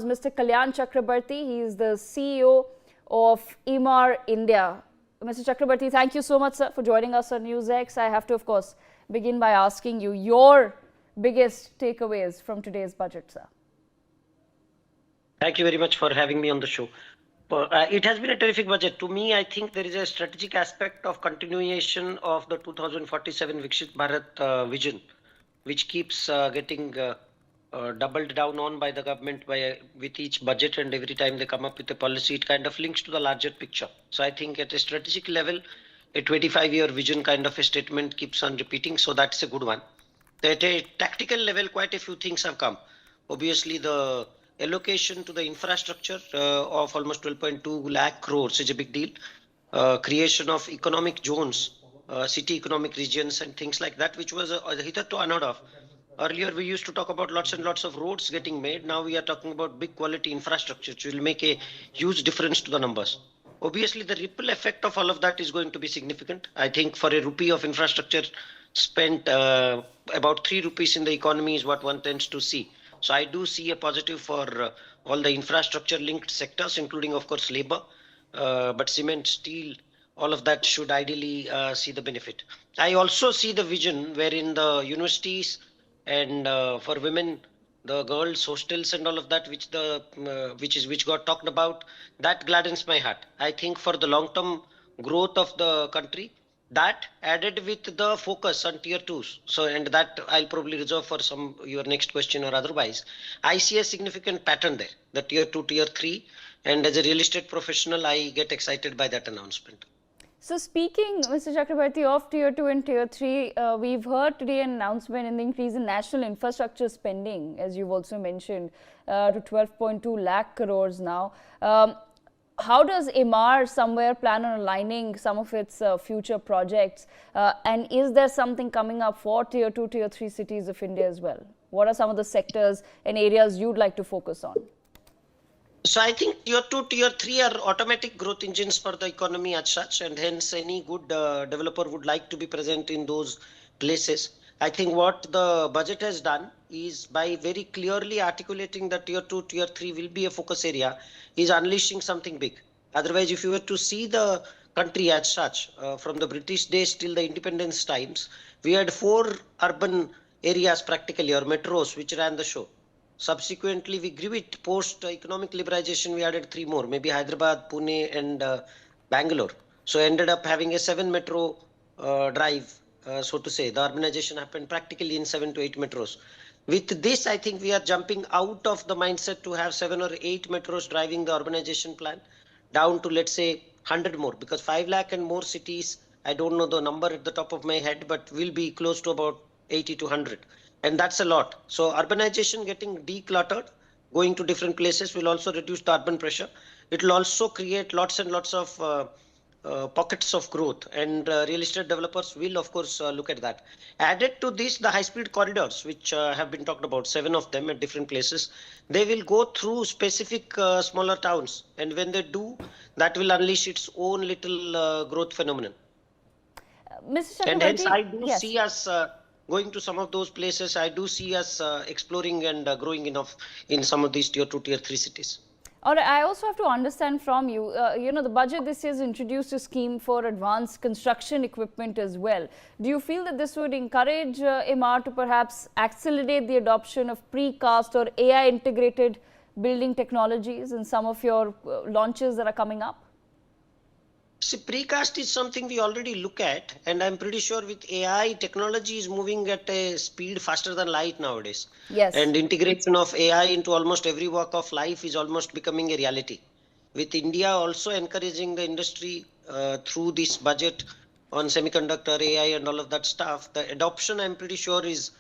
Mr. Kalyan Chakrabarti. He is the CEO of Emmar India. Mr. Chakrabarti, thank you so much, sir, for joining us on NewsX. I have to, of course, begin by asking you your biggest takeaways from today's budget, sir. Thank you very much for having me on the show. It has been a terrific budget. To me, I think there is a strategic aspect of continuation of the 2047 Viksit Bharat vision, which keeps getting doubled down on by the government with each budget, and every time they come up with a policy, it kind of links to the larger picture. So I think at a strategic level, a 25-year vision kind of a statement keeps on repeating. So that's a good one. At a tactical level, quite a few things have come. Obviously, the allocation to the infrastructure of almost 12.2 lakh crores is a big deal. Creation of economic zones, city economic regions and things like that, which was hitherto unheard of. Earlier, we used to talk about lots and lots of roads getting made. Now we are talking about big quality infrastructure, which will make a huge difference to the numbers. Obviously, the ripple effect of all of that is going to be significant. I think for a rupee of infrastructure spent, about 3 rupees in the economy is what one tends to see. So I do see a positive for all the infrastructure linked sectors, including, of course, labor, but cement, steel, all of that should ideally see the benefit. I also see the vision wherein the universities and for women, the girls' hostels and all of that, which got talked about, that gladdens my heart. I think for the long-term growth of the country, that added with the focus on tier 2s. So, and that I'll probably reserve for your next question or otherwise. I see a significant pattern there, the tier 2, tier 3. And as a real estate professional, I get excited by that announcement. So speaking, Mr. Chakrabarti, of tier 2 and tier 3, we've heard today an announcement in the increase in national infrastructure spending, as you've also mentioned, to 12.2 lakh crores now. How does Emmar somewhere plan on aligning some of its future projects? And is there something coming up for tier 2, tier 3 cities of India as well? What are some of the sectors and areas you'd like to focus on? So I think tier 2, tier 3 are automatic growth engines for the economy as such, and hence any good developer would like to be present in those places. I think what the budget has done is, by very clearly articulating that tier 2, tier 3 will be a focus area, is unleashing something big. Otherwise, if you were to see the country as such, from the British days till the independence times, we had 4 urban areas practically, or metros, which ran the show. Subsequently, we grew it post economic liberalization. We added 3 more, maybe Hyderabad, Pune, and Bangalore. So ended up having a 7 metro drive. So to say, the urbanization happened practically in 7 to 8 metros. With this, I think we are jumping out of the mindset to have 7 or 8 metros driving the urbanization plan down to, let's say, 100 more, because 5 lakh and more cities, I don't know the number at the top of my head, but will be close to about 80 to 100. And that's a lot. So urbanization getting decluttered, going to different places, will also reduce the urban pressure. It will also create lots and lots of pockets of growth, and real estate developers will, of course, look at that. Added to this, the high-speed corridors, which have been talked about, 7 of them at different places, they will go through specific smaller towns, and when they do, that will unleash its own little growth phenomenon. Mr. Chakrabarti, and hence I do yes. see us going to some of those places. I do see us exploring and growing enough in some of these tier 2, tier 3 cities. All right, I also have to understand from you, the budget this year has introduced a scheme for advanced construction equipment as well. Do you feel that this would encourage Emmar to perhaps accelerate the adoption of precast or AI integrated building technologies in some of your launches that are coming up? See, precast is something we already look at, and I'm pretty sure with AI, technology is moving at a speed faster than light nowadays. Yes. And integration of AI into almost every walk of life is almost becoming a reality. With India also encouraging the industry through this budget on semiconductor, AI and all of that stuff, the adoption, I'm pretty sure, is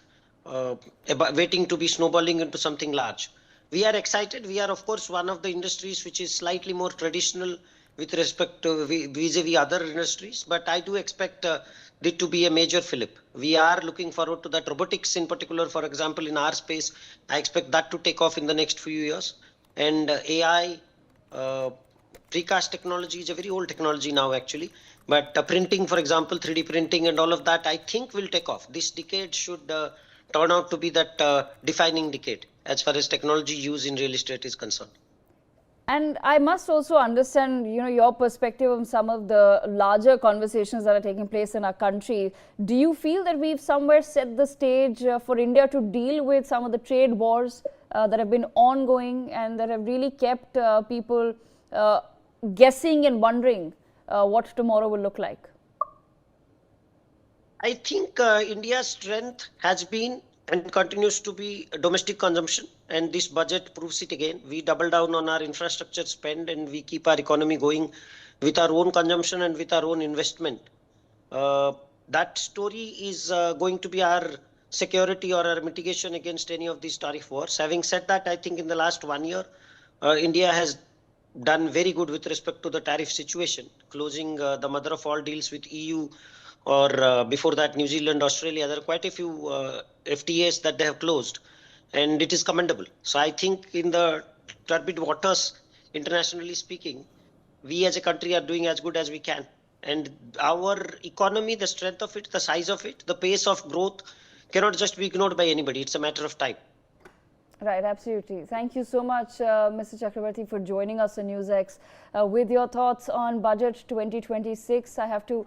waiting to be snowballing into something large. We are excited. We are, of course, one of the industries which is slightly more traditional with respect to vis-a-vis other industries, but I do expect it to be a major fillip. We are looking forward to that. Robotics in particular, for example, in our space, I expect that to take off in the next few years. And AI, precast technology is a very old technology now actually, but printing, for example, 3D printing and all of that, I think will take off. This decade should turn out to be that defining decade. as far as technology use in real estate is concerned. And I must also understand, your perspective on some of the larger conversations that are taking place in our country. Do you feel that we've somewhere set the stage for India to deal with some of the trade wars that have been ongoing and that have really kept people guessing and wondering what tomorrow will look like? I think India's strength has been and continues to be domestic consumption, and this budget proves it again. We double down on our infrastructure spend and we keep our economy going with our own consumption and with our own investment. That story is going to be our security or our mitigation against any of these tariff wars. Having said that, I think in the last 1 year, India has done very good with respect to the tariff situation, closing the mother of all deals with EU, or before that New Zealand, Australia. There are quite a few FTAs that they have closed, and it is commendable. So I think in the turbid waters, internationally speaking, we as a country are doing as good as we can. And our economy, the strength of it, the size of it, the pace of growth cannot just be ignored by anybody. It's a matter of time. Right, absolutely. Thank you so much, Mr. Chakrabarti, for joining us on NewsX with your thoughts on Budget 2026. I have to